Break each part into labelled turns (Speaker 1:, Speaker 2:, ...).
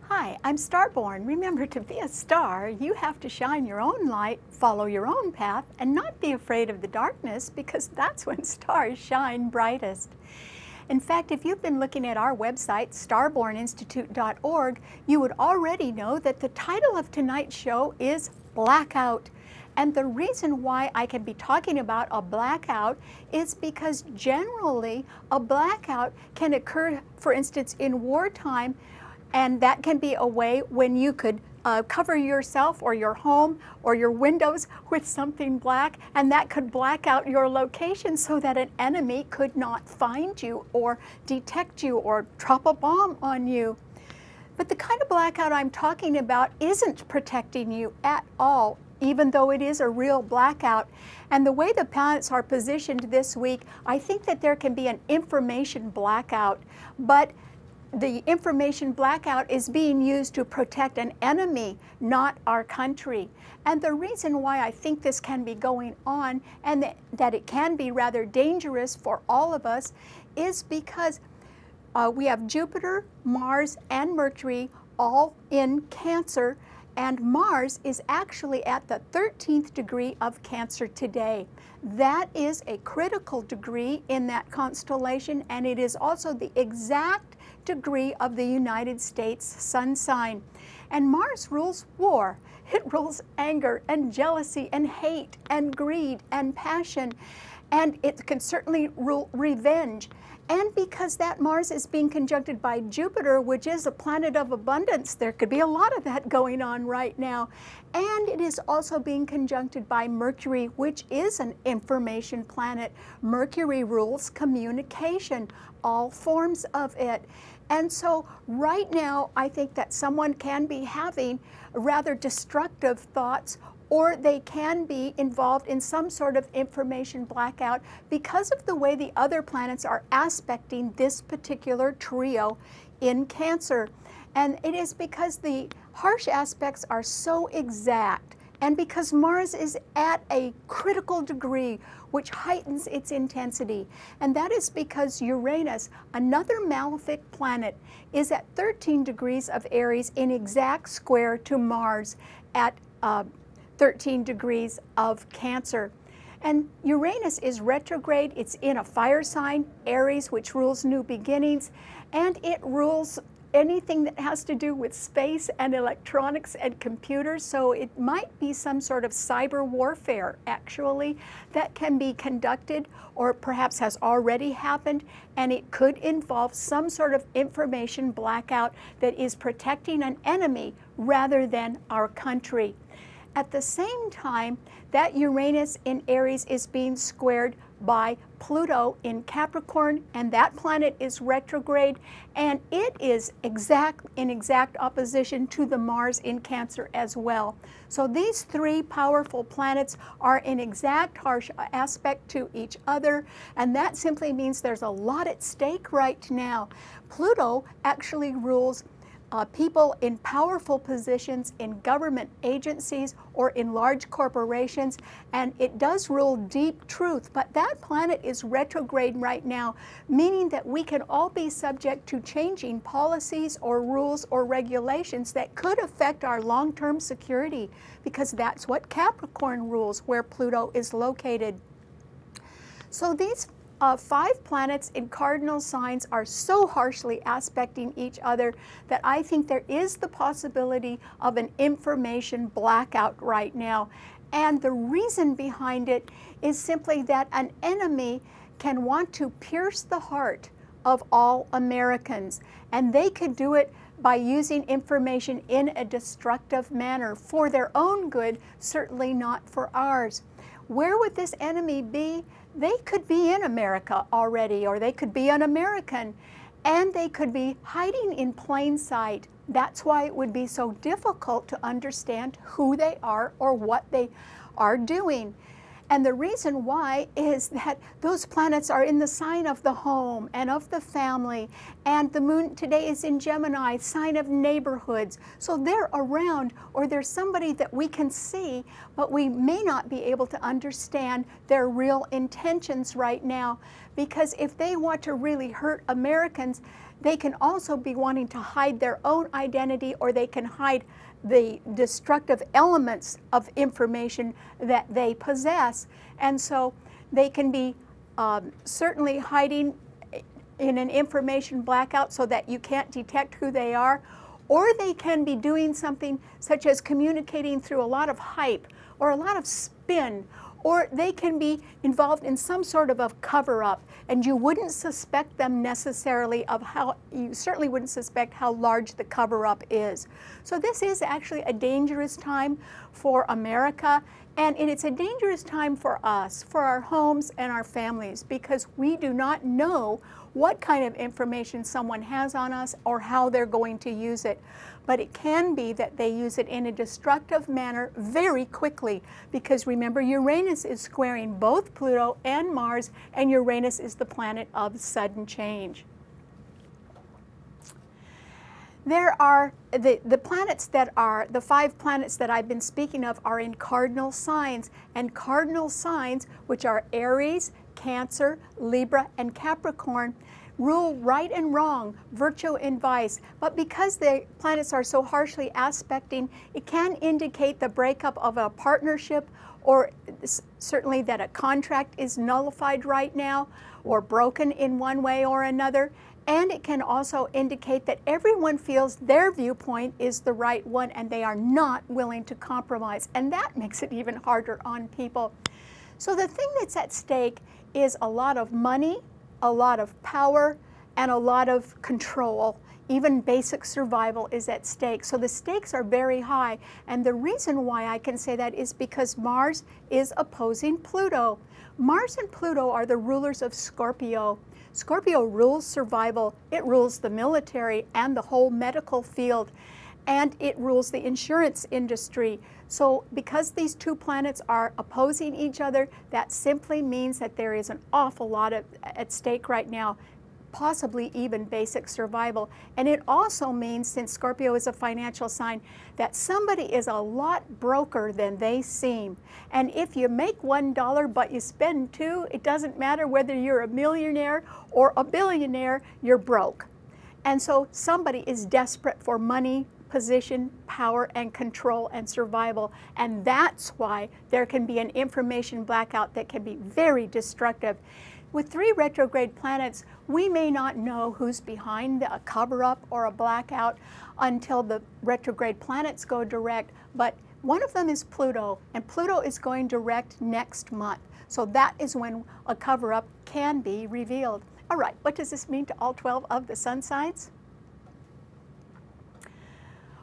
Speaker 1: Hi, I'm Starborn. Remember, to be a star, you have to shine your own light, follow your own path, and not be afraid of the darkness, because that's when stars shine brightest. In fact, if you've been looking at our website, starborninstitute.org, you would already know that the title of tonight's show is Blackout. And the reason why I can be talking about a blackout is because generally a blackout can occur, for instance, in wartime, and that can be a way when you could cover yourself or your home or your windows with something black, and that could black out your location so that an enemy could not find you or detect you or drop a bomb on you. But the kind of blackout I'm talking about isn't protecting you at all, even though it is a real blackout. And the way the planets are positioned this week, I think that there can be an information blackout, but the information blackout is being used to protect an enemy, not our country. And the reason why I think this can be going on, and that it can be rather dangerous for all of us, is because we have Jupiter, Mars, and Mercury all in Cancer, and Mars is actually at the 13th degree of Cancer today. That is a critical degree in that constellation, and it is also the exact degree of the United States sun sign. And Mars rules war. It rules anger and jealousy and hate and greed and passion, and it can certainly rule revenge. And because that Mars is being conjuncted by Jupiter, which is a planet of abundance, there could be a lot of that going on right now. And it is also being conjuncted by Mercury, which is an information planet. Mercury rules communication, all forms of it. And so right now, I think that someone can be having rather destructive thoughts, or they can be involved in some sort of information blackout because of the way the other planets are aspecting this particular trio in Cancer. And it is because the harsh aspects are so exact, and because Mars is at a critical degree, which heightens its intensity. And that is because Uranus, another malefic planet, is at 13 degrees of Aries in exact square to Mars at 13 degrees of Cancer. And Uranus is retrograde. It's in a fire sign, Aries, which rules new beginnings, and it rules anything that has to do with space and electronics and computers. So it might be some sort of cyber warfare, actually, that can be conducted or perhaps has already happened, and it could involve some sort of information blackout that is protecting an enemy rather than our country. At the same time, that Uranus in Aries is being squared by Pluto in Capricorn, and that planet is retrograde, and it is in exact opposition to the Mars in Cancer as well. So these three powerful planets are in exact harsh aspect to each other, and that simply means there's a lot at stake right now. Pluto actually rules people in powerful positions in government agencies or in large corporations, and it does rule deep truth, but that planet is retrograde right now, meaning that we can all be subject to changing policies or rules or regulations that could affect our long-term security, because that's what Capricorn rules, where Pluto is located. So these 5 planets in cardinal signs are so harshly aspecting each other that I think there is the possibility of an information blackout right now. And the reason behind it is simply that an enemy can want to pierce the heart of all Americans, and they could do it by using information in a destructive manner for their own good, certainly not for ours. Where would this enemy be? They could be in America already, or they could be an American, and they could be hiding in plain sight. That's why it would be so difficult to understand who they are or what they are doing. And the reason why is that those planets are in the sign of the home and of the family, and the moon today is in Gemini, sign of neighborhoods. So they're around, or there's somebody that we can see, but we may not be able to understand their real intentions right now, because if they want to really hurt Americans, they can also be wanting to hide their own identity, or they can hide the destructive elements of information that they possess. And so they can be certainly hiding in an information blackout so that you can't detect who they are, or they can be doing something such as communicating through a lot of hype or a lot of spin, or they can be involved in some sort of a cover-up, and you wouldn't suspect them necessarily of how, you certainly wouldn't suspect how large the cover-up is. So this is actually a dangerous time for America, and it's a dangerous time for us, for our homes and our families, because we do not know what kind of information someone has on us or how they're going to use it. But it can be that they use it in a destructive manner very quickly, because remember, Uranus is squaring both Pluto and Mars, and Uranus is the planet of sudden change. There are the planets that are, the 5 planets that I've been speaking of are in cardinal signs, and cardinal signs, which are Aries, Cancer, Libra, and Capricorn, rule right and wrong, virtue and vice. But because the planets are so harshly aspecting, it can indicate the breakup of a partnership, or certainly that a contract is nullified right now or broken in one way or another. And it can also indicate that everyone feels their viewpoint is the right one and they are not willing to compromise. And that makes it even harder on people. So the thing that's at stake is a lot of money, a lot of power, and a lot of control. Even basic survival is at stake. So the stakes are very high. And the reason why I can say that is because Mars is opposing Pluto. Mars and Pluto are the rulers of Scorpio. Scorpio rules survival, it rules the military and the whole medical field, and it rules the insurance industry. So because these 2 planets are opposing each other, that simply means that there is an awful lot at stake right now, possibly even basic survival. And it also means, since Scorpio is a financial sign, that somebody is a lot broker than they seem. And if you make $1 but you spend 2, it doesn't matter whether you're a millionaire or a billionaire, you're broke. And so somebody is desperate for money, position, power, and control and survival. And that's why there can be an information blackout that can be very destructive. With 3 retrograde planets, we may not know who's behind a cover-up or a blackout until the retrograde planets go direct, but one of them is Pluto, and Pluto is going direct next month. So that is when a cover-up can be revealed. All right, what does this mean to all 12 of the sun signs?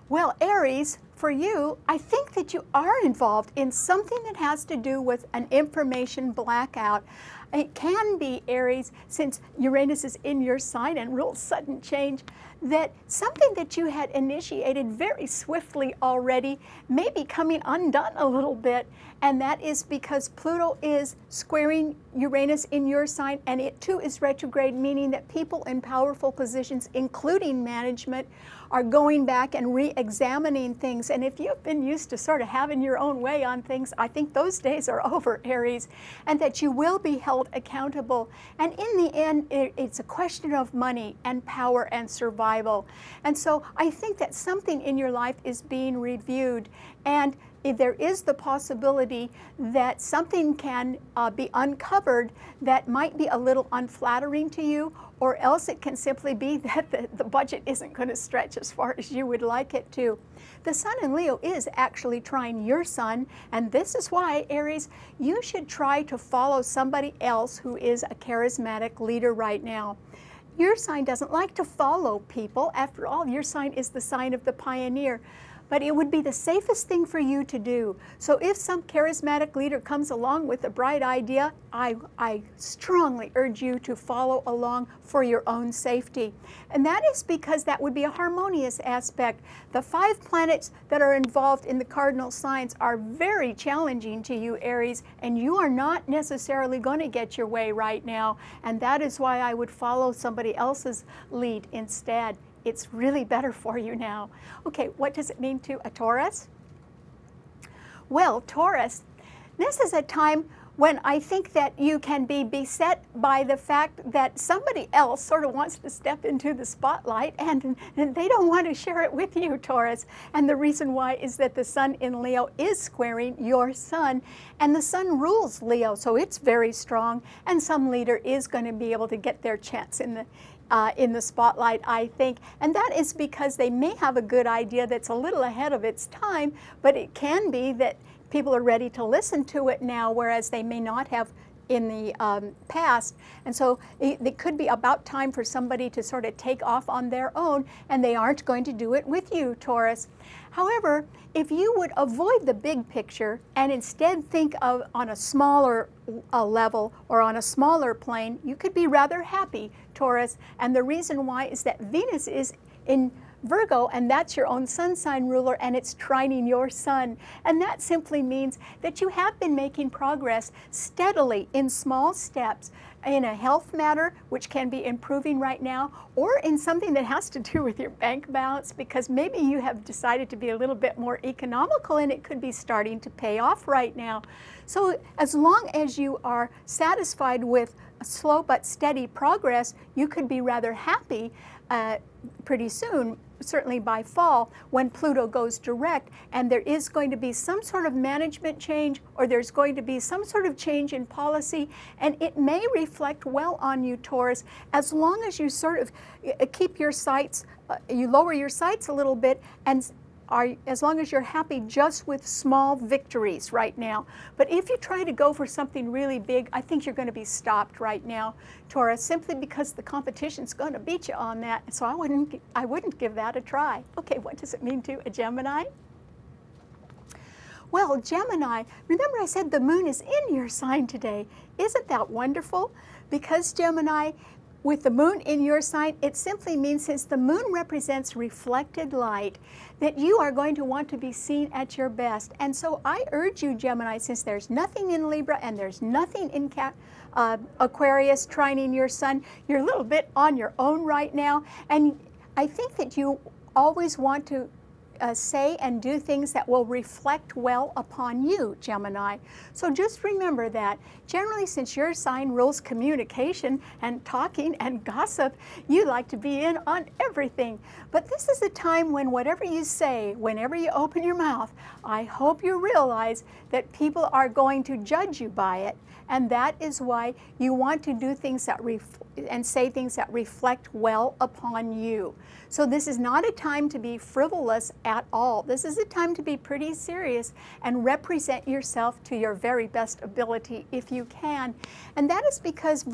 Speaker 1: Well, Aries, for you, I think that you are involved in something that has to do with an information blackout. It can be, Aries, since Uranus is in your sign and rules sudden change, that something that you had initiated very swiftly already may be coming undone a little bit, and that is because Pluto is squaring Uranus in your sign, and it too is retrograde, meaning that people in powerful positions, including management, are going back and re-examining things. And if you've been used to sort of having your own way on things, I think those days are over, Aries, and that you will be held accountable. And in the end, it's a question of money and power and survival. And so I think that something in your life is being reviewed, and there is the possibility that something can be uncovered that might be a little unflattering to you, or else it can simply be that the budget isn't going to stretch as far as you would like it to. The Sun in Leo is actually trying your Sun, and this is why, Aries, you should try to follow somebody else who is a charismatic leader right now. Your sign doesn't like to follow people. After all, your sign is the sign of the pioneer. But it would be the safest thing for you to do. So if some charismatic leader comes along with a bright idea, I strongly urge you to follow along for your own safety. And that is because that would be a harmonious aspect. The 5 planets that are involved in the cardinal signs are very challenging to you, Aries, and you are not necessarily going to get your way right now. And that is why I would follow somebody else's lead instead. It's really better for you now. Okay, what does it mean to a Taurus? Well, Taurus, this is a time when I think that you can be beset by the fact that somebody else sort of wants to step into the spotlight and they don't want to share it with you, Taurus. And the reason why is that the sun in Leo is squaring your sun, and the sun rules Leo, so it's very strong, and some leader is going to be able to get their chance in the spotlight, I think. And that is because they may have a good idea that's a little ahead of its time, but it can be that people are ready to listen to it now, whereas they may not have in the past. And so it could be about time for somebody to sort of take off on their own, and they aren't going to do it with you, Taurus. However, if you would avoid the big picture and instead think of on a smaller level or on a smaller plane, you could be rather happy, Taurus. And the reason why is that Venus is in Virgo, and that's your own sun sign ruler, and it's trining your sun. And that simply means that you have been making progress steadily in small steps in a health matter, which can be improving right now, or in something that has to do with your bank balance, because maybe you have decided to be a little bit more economical and it could be starting to pay off right now. So as long as you are satisfied with a slow but steady progress, you could be rather happy pretty soon, certainly by fall, when Pluto goes direct, and there is going to be some sort of management change, or there's going to be some sort of change in policy, and it may reflect well on you, Taurus, as long as you sort of keep your sights, you lower your sights a little bit, and as long as you're happy just with small victories right now. But if you try to go for something really big, I think you're going to be stopped right now, Taurus, simply because the competition's going to beat you on that. So I wouldn't give that a try. Okay, what does it mean to a Gemini? Well, Gemini, remember I said the moon is in your sign today. Isn't that wonderful? Because Gemini, with the moon in your sign, it simply means, since the moon represents reflected light, that you are going to want to be seen at your best. And so I urge you, Gemini, since there's nothing in Libra and there's nothing in Aquarius trining your sun, you're a little bit on your own right now. And I think that you always want to say and do things that will reflect well upon you, Gemini. So just remember that. Generally, since your sign rules communication and talking and gossip, you like to be in on everything. But this is a time when whatever you say, whenever you open your mouth, I hope you realize that people are going to judge you by it. And that is why you want to do things that and say things that reflect well upon you. So this is not a time to be frivolous at all. This is a time to be pretty serious and represent yourself to your very best ability if you can. And that is because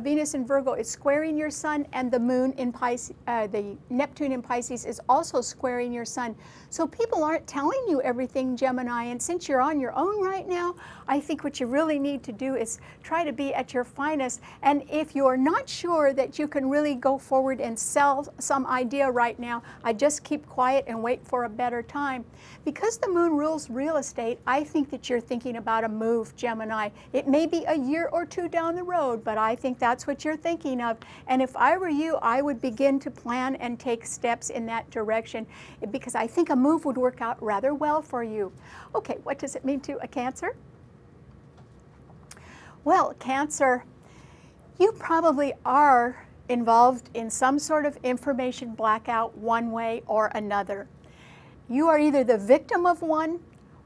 Speaker 1: Venus in Virgo is squaring your sun, and the moon in Pisces, the Neptune in Pisces is also squaring your sun. So people aren't telling you everything, Gemini, and since you're on your own right now, I think what you really need to do is try to be at your finest. And if you're not sure that you can really go forward and sell some idea right now, I just keep quiet and wait for a better time. Because the moon rules real estate, I think that you're thinking about a move, Gemini. It may be a year or two down the road, but I think that's what you're thinking of. And if I were you, I would begin to plan and take steps in that direction, because I think a move would work out rather well for you. Okay, what does it mean to a Cancer? Well, Cancer, you probably are involved in some sort of information blackout one way or another. You are either the victim of one,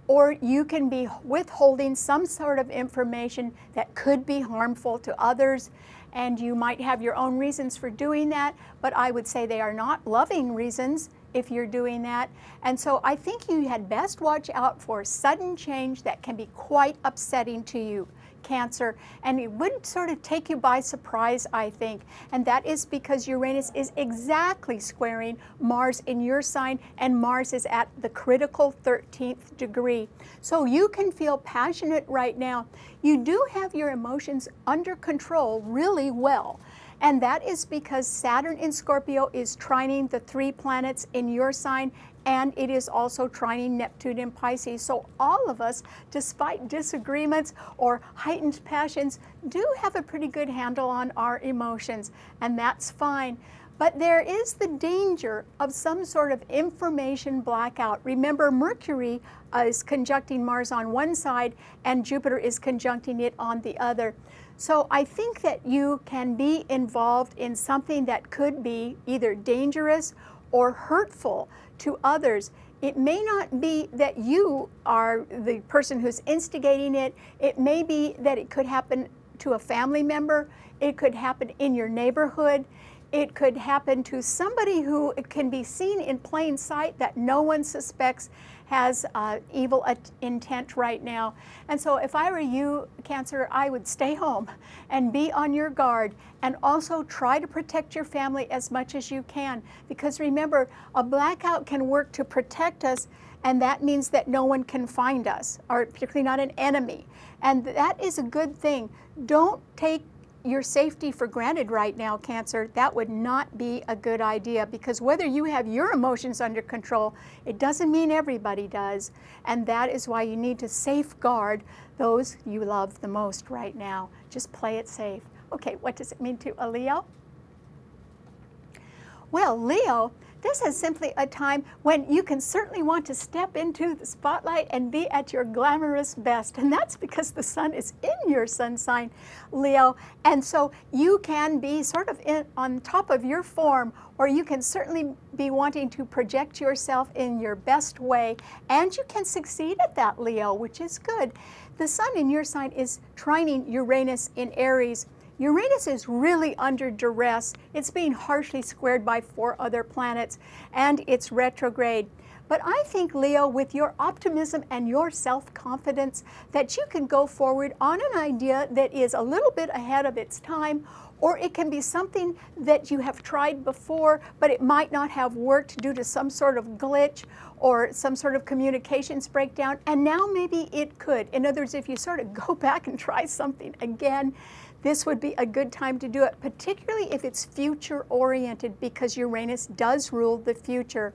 Speaker 1: or you can be withholding some sort of information that could be harmful to others, and you might have your own reasons for doing that, but I would say they are not loving reasons if you're doing that. And so I think you had best watch out for sudden change that can be quite upsetting to you, Cancer, and it would sort of take you by surprise, I think. And that is because Uranus is exactly squaring Mars in your sign, and Mars is at the critical 13th degree. So you can feel passionate right now. You do have your emotions under control really well. And that is because Saturn in Scorpio is trining the 3 planets in your sign, and it is also trining Neptune in Pisces. So all of us, despite disagreements or heightened passions, do have a pretty good handle on our emotions, and that's fine. But there is the danger of some sort of information blackout. Remember, Mercury is conjuncting Mars on one side and Jupiter is conjuncting it on the other. So I think that you can be involved in something that could be either dangerous or hurtful to others. It may not be that you are the person who's instigating it. It may be that it could happen to a family member. It could happen in your neighborhood. It could happen to somebody who can be seen in plain sight that no one suspects has evil intent right now. And so if I were you, Cancer, I would stay home and be on your guard, and also try to protect your family as much as you can. Because remember, a blackout can work to protect us, and that means that no one can find us, or particularly not an enemy. And that is a good thing. Don't take your safety for granted right now, Cancer. That would not be a good idea, because whether you have your emotions under control, it doesn't mean everybody does. And that is why you need to safeguard those you love the most right now. Just play it safe. Okay, what does it mean to a Leo? Well, Leo, this is simply a time when you can certainly want to step into the spotlight and be at your glamorous best. And that's because the sun is in your sun sign, Leo. And so you can be sort of on top of your form, or you can certainly be wanting to project yourself in your best way. And you can succeed at that, Leo, which is good. The sun in your sign is trining Uranus in Aries. Uranus is really under duress. It's being harshly squared by 4 other planets, and it's retrograde. But I think, Leo, with your optimism and your self-confidence, that you can go forward on an idea that is a little bit ahead of its time, or it can be something that you have tried before, but it might not have worked due to some sort of glitch or some sort of communications breakdown, and now maybe it could. In other words, if you sort of go back and try something again, this would be a good time to do it, particularly if it's future-oriented, because Uranus does rule the future.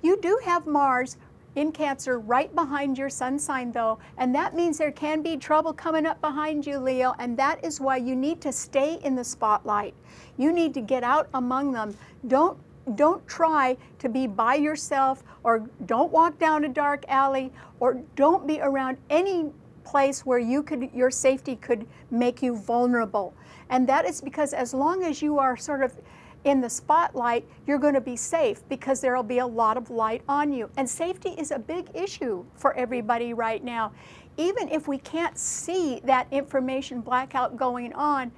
Speaker 1: You do have Mars in Cancer right behind your sun sign, though, and that means there can be trouble coming up behind you, Leo, and that is why you need to stay in the spotlight. You need to get out among them. Don't try to be by yourself, or don't walk down a dark alley, or don't be around any place where your safety could make you vulnerable. And that is because as long as you are sort of in the spotlight, you're going to be safe, because there will be a lot of light on you. And safety is a big issue for everybody right now. Even if we can't see that information blackout going on,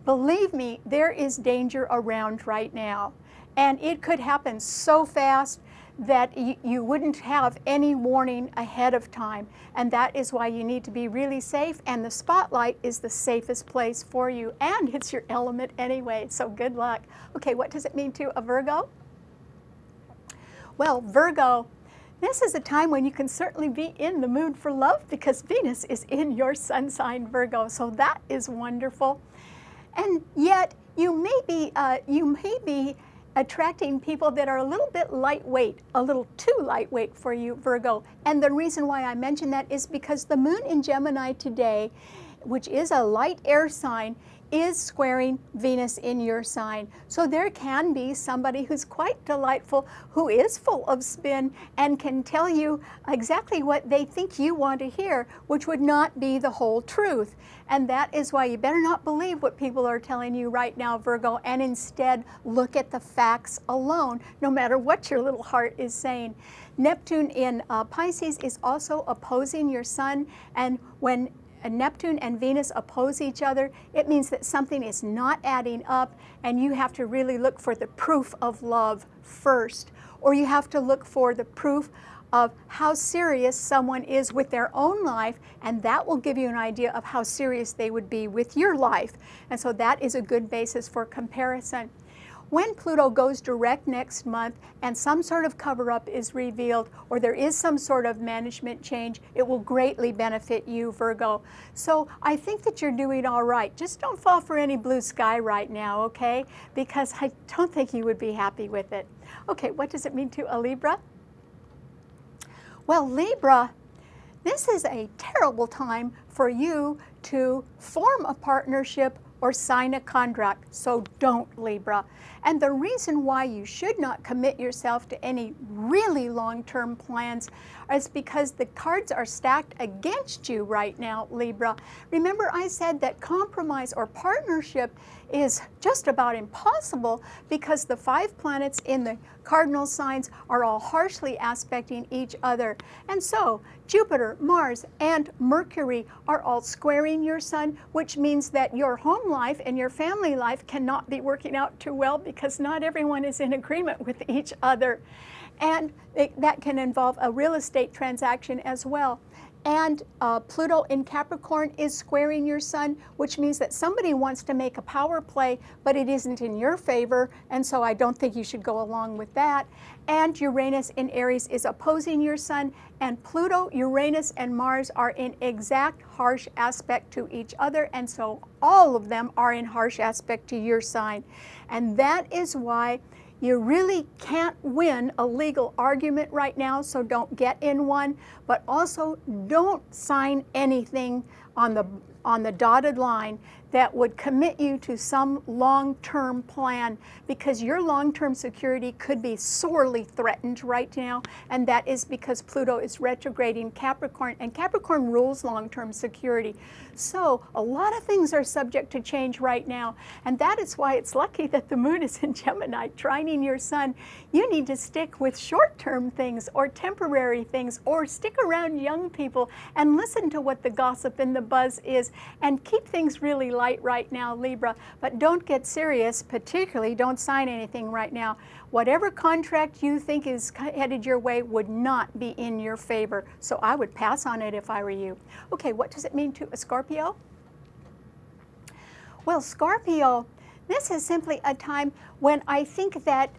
Speaker 1: believe me, there is danger around right now. And it could happen so fast that you wouldn't have any warning ahead of time. And that is why you need to be really safe, and the spotlight is the safest place for you, and it's your element anyway, so good luck. Okay, what does it mean to a Virgo? Well, Virgo, this is a time when you can certainly be in the mood for love, because Venus is in your sun sign, Virgo, so that is wonderful. And yet you may be attracting people that are a little bit lightweight, a little too lightweight for you, Virgo. And the reason why I mention that is because the moon in Gemini today, which is a light air sign, is squaring Venus in your sign. So there can be somebody who's quite delightful, who is full of spin, and can tell you exactly what they think you want to hear, which would not be the whole truth. And that is why you better not believe what people are telling you right now, Virgo, and instead look at the facts alone, no matter what your little heart is saying. Neptune in Pisces is also opposing your sun, and when Neptune and Venus oppose each other, it means that something is not adding up, and you have to really look for the proof of love first, or you have to look for the proof of how serious someone is with their own life, and that will give you an idea of how serious they would be with your life. And so that is a good basis for comparison. When Pluto goes direct next month and some sort of cover-up is revealed, or there is some sort of management change, it will greatly benefit you, Virgo. So I think that you're doing all right. Just don't fall for any blue sky right now, okay? Because I don't think you would be happy with it. Okay, what does it mean to a Libra? Well, Libra, this is a terrible time for you to form a partnership or sign a contract. So don't, Libra. And the reason why you should not commit yourself to any really long-term plans is because the cards are stacked against you right now, Libra. Remember I said that compromise or partnership is just about impossible because the 5 planets in the cardinal signs are all harshly aspecting each other. And so Jupiter, Mars, and Mercury are all squaring your sun, which means that your home life and your family life cannot be working out too well because not everyone is in agreement with each other. And that can involve a real estate transaction as well. And Pluto in Capricorn is squaring your sun, which means that somebody wants to make a power play, but it isn't in your favor, and so I don't think you should go along with that. And Uranus in Aries is opposing your sun, and Pluto, Uranus, and Mars are in exact harsh aspect to each other, and so all of them are in harsh aspect to your sign. And that is why you really can't win a legal argument right now, so don't get in one, but also don't sign anything on the dotted line that would commit you to some long-term plan, because your long-term security could be sorely threatened right now, and that is because Pluto is retrograding Capricorn, and Capricorn rules long-term security. So a lot of things are subject to change right now, and that is why it's lucky that the moon is in Gemini, trining your sun. You need to stick with short-term things or temporary things, or stick around young people and listen to what the gossip and the buzz is, and keep things really light right now, Libra. But don't get serious, particularly don't sign anything right now. Whatever contract you think is headed your way would not be in your favor, so I would pass on it if I were you. Okay, what does it mean to a Scorpio? Well, Scorpio, this is simply a time when I think that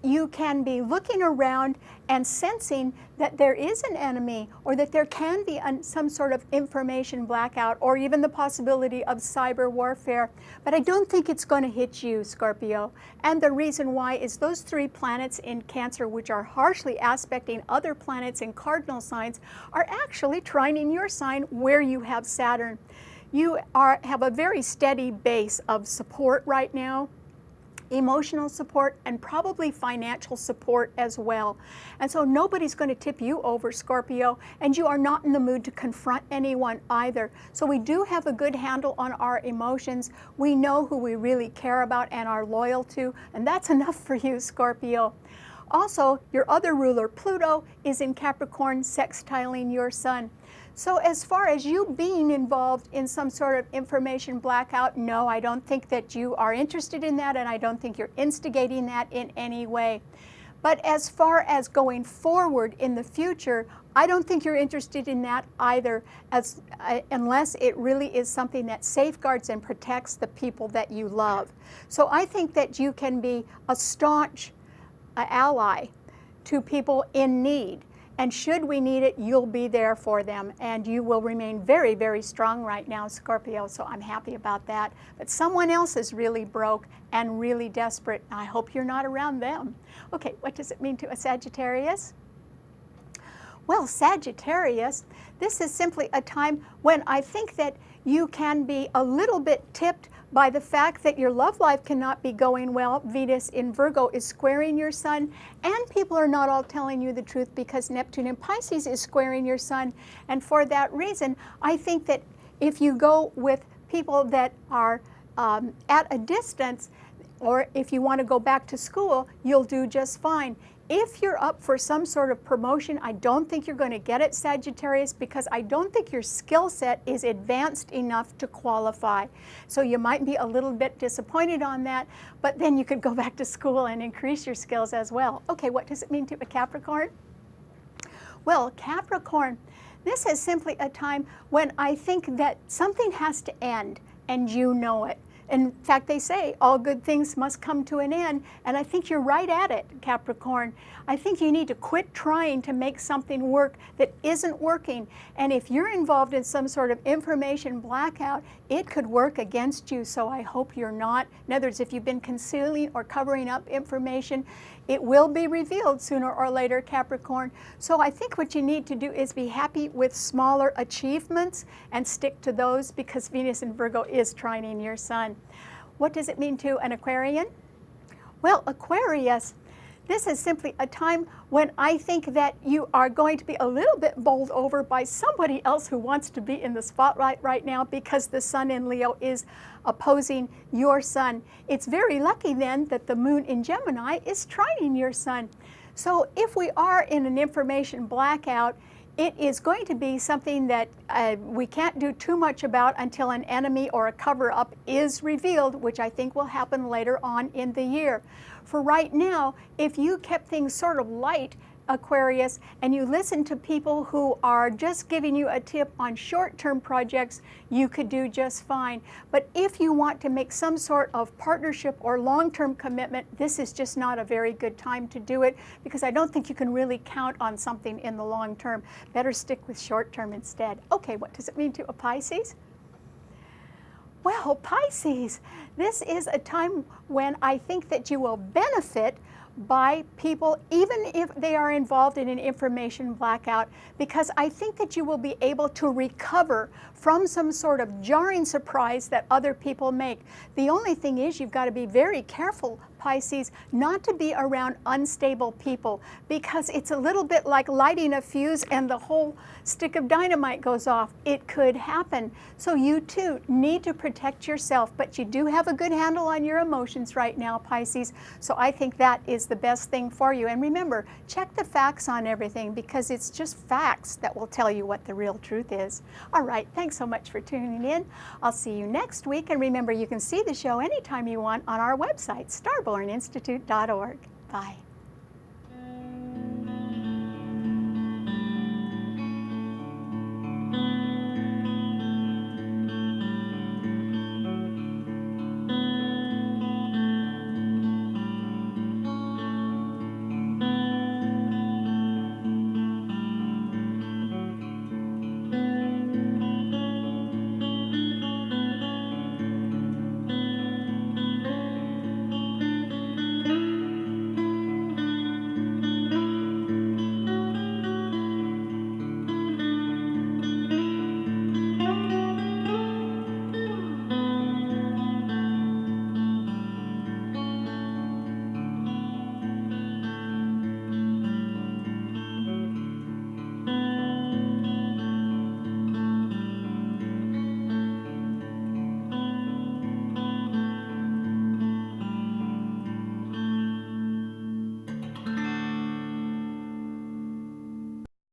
Speaker 1: you can be looking around and sensing that there is an enemy, or that there can be some sort of information blackout, or even the possibility of cyber warfare. But I don't think it's going to hit you, Scorpio. And the reason why is those 3 planets in Cancer, which are harshly aspecting other planets in cardinal signs, are actually trining your sign where you have Saturn. You have a very steady base of support right now, emotional support, and probably financial support as well. And so nobody's going to tip you over, Scorpio, and you are not in the mood to confront anyone either. So we do have a good handle on our emotions. We know who we really care about and are loyal to, and that's enough for you, Scorpio. Also, your other ruler, Pluto, is in Capricorn, sextiling your sun. So as far as you being involved in some sort of information blackout, no, I don't think that you are interested in that, and I don't think you're instigating that in any way. But as far as going forward in the future, I don't think you're interested in that either, unless it really is something that safeguards and protects the people that you love. So I think that you can be a staunch ally to people in need. And should we need it, you'll be there for them, and you will remain very, very strong right now, Scorpio, so I'm happy about that. But someone else is really broke and really desperate. I hope you're not around them. Okay, what does it mean to a Sagittarius? Well, Sagittarius, this is simply a time when I think that you can be a little bit tipped by the fact that your love life cannot be going well. Venus in Virgo is squaring your sun, and people are not all telling you the truth because Neptune in Pisces is squaring your sun. And for that reason, I think that if you go with people that are at a distance, or if you want to go back to school, you'll do just fine. If you're up for some sort of promotion, I don't think you're going to get it, Sagittarius, because I don't think your skill set is advanced enough to qualify. So you might be a little bit disappointed on that, but then you could go back to school and increase your skills as well. Okay, what does it mean to a Capricorn? Well, Capricorn, this is simply a time when I think that something has to end, and you know it. In fact, they say all good things must come to an end, and I think you're right at it, Capricorn. I think you need to quit trying to make something work that isn't working, and if you're involved in some sort of information blackout, it could work against you, so I hope you're not. In other words, if you've been concealing or covering up information, it will be revealed sooner or later, Capricorn. So I think what you need to do is be happy with smaller achievements and stick to those, because Venus in Virgo is trining your sun. What does it mean to an Aquarian? Well, Aquarius, this is simply a time when I think that you are going to be a little bit bowled over by somebody else who wants to be in the spotlight right now, because the sun in Leo is opposing your sun. It's very lucky then that the moon in Gemini is trining your sun. So if we are in an information blackout, it is going to be something that we can't do too much about until an enemy or a cover-up is revealed, which I think will happen later on in the year. For right now, if you kept things sort of light, Aquarius, and you listen to people who are just giving you a tip on short-term projects, you could do just fine. But if you want to make some sort of partnership or long-term commitment, this is just not a very good time to do it, because I don't think you can really count on something in the long term. Better stick with short-term instead. Okay, what does it mean to a Pisces? Well, Pisces, this is a time when I think that you will benefit by people, even if they are involved in an information blackout, because I think that you will be able to recover from some sort of jarring surprise that other people make. The only thing is you've got to be very careful, Pisces, not to be around unstable people, because it's a little bit like lighting a fuse and the whole stick of dynamite goes off. It could happen. So you too need to protect yourself, but you do have a good handle on your emotions right now, Pisces, so I think that is the best thing for you. And remember, check the facts on everything, because it's just facts that will tell you what the real truth is. All right, thanks so much for tuning in. I'll see you next week, and remember, you can see the show anytime you want on our website, starborninstitute.org. Bye.